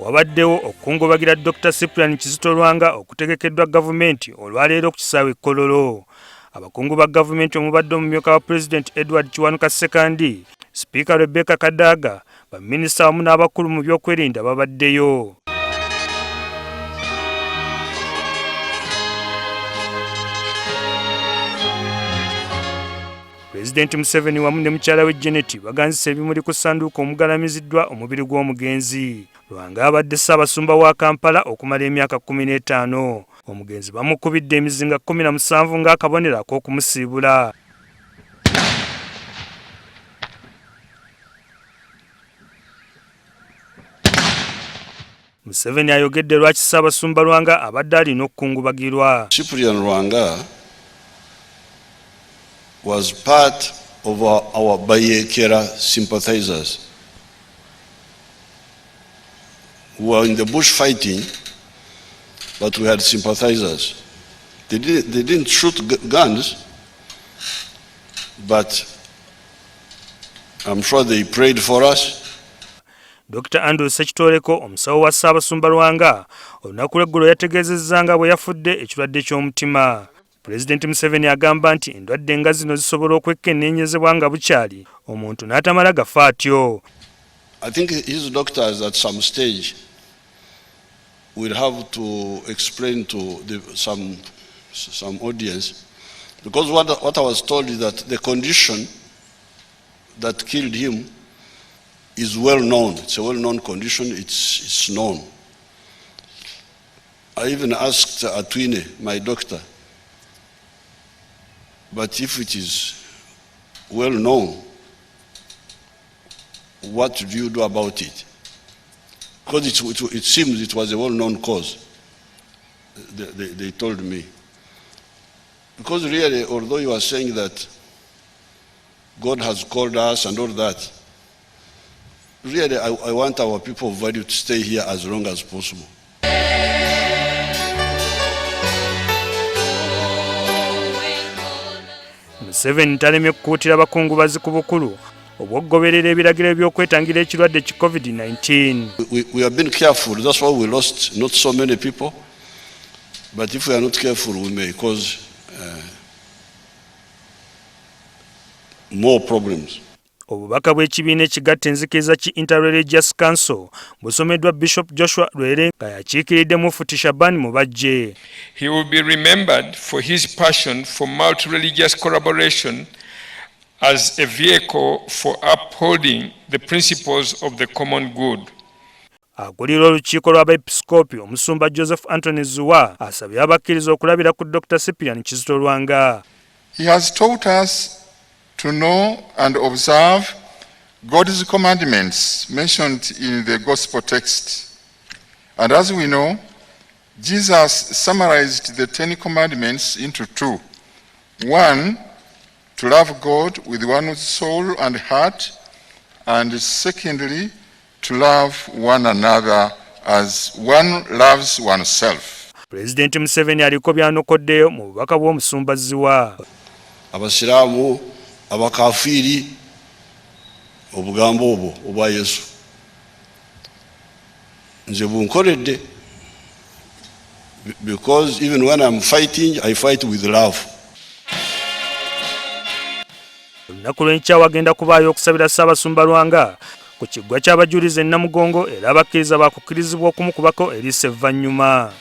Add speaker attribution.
Speaker 1: wabaddewo okukungubagira Dr. Cyprian Lwanga okutegekeddwa gavumenti olwaleero ku kisaawe Kololo. Abakungu ba gavumenti omubadde omumyuka wa Pulezidenti Museveni Sekandi, Sipiika Rebecca Kadaga, baminisita wamu n'abakulu mu by'okwerinda babaddeyo. Pulezidenti Museveni wamu ne mukyala we Janet baganzise ebimuli ku ssanduuko omugalamiziddwa omubiri gw'omugenzi. Lwanga abadde ssaabasumba wa Kampala okumala emyaka 15. Omugenzi bamukubidde emizinga 17 ng'akabonero ak'okumusiibula. Museveni ayogedde lwaki ssaabasumba Lwanga abadde alina okukungubagirwa.
Speaker 2: Cyprian Lwanga was part of our Bayekera sympathizers who were in the bush fighting, but we had sympathizers. They didn't shoot guns, but I'm sure they prayed for us.
Speaker 1: Dr. Andrew Sekitoleko, omusawo wa Ssaabasumba Lwanga, olunaku lw'eggulo yategeezezza nga bwe yafudde ekirwadde ky'omutima. Pulezidenti Museveni agamba nti endwadde nga zino zisobola okwekkennenyezebwa nga bukyali, omuntu n'atamala gafa atyo.
Speaker 2: I think his doctors at some stage will have to explain to some audience, because what I was told is that the condition that killed him is well known. It's a well-known condition. It's known. I even asked Atwine, my doctor, but if it is well known, what do you do about it? Because it seems it was a well-known cause, they told me. Because really, although you are saying that God has called us and all that, really I want our people of value to stay here as long as possible.
Speaker 1: Museveni talemye kukuutira abakungubazi ku bukulu obw'okugoberera ebiragiro by'okwetangira ekirwadde ki COVID-19.
Speaker 2: We have been careful. That's why we lost not so many people. But if we are not careful, we may cause more problems.
Speaker 1: Obubaka bw'ekibiina ekigatta enzikiriza ki Interreligious Council busomeddwa Bishop Joshua Lwere nga yakiikiridde Mufuti Shaban Mubajje.
Speaker 3: He will be remembered for his passion for multi-religious collaboration as a vehicle for upholding the principles of the common good.
Speaker 1: Akulira olukiiko lw'abepiskopi omusumba Joseph Anthony Zuwa asabye abakkiriza okulabira ku Dr. Cyprian Lwanga.
Speaker 4: He has taught us to know and observe God's commandments mentioned in the gospel text. And as we know, Jesus summarized the 10 commandments into 2. 1, to love God with one's soul and heart, and secondly, to love one another as one loves oneself.
Speaker 1: Pulezidenti Museveni aliko byanokoddeyo mu bubaka bw'omusumba Ziwa.
Speaker 2: Abasiraamu, abakafiiri, obugambo obwo obwa Yesu nze bunkoledde, because even when I'm fighting, I fight with love.
Speaker 1: Olunaku lw'enkya wagenda kubaayo okusabira Ssaabasumba Lwanga ku kiggwa ky'abajulizi e Namugongo era abakkiriza baakukkirizibwa okumukubako eriiso evvannyuma.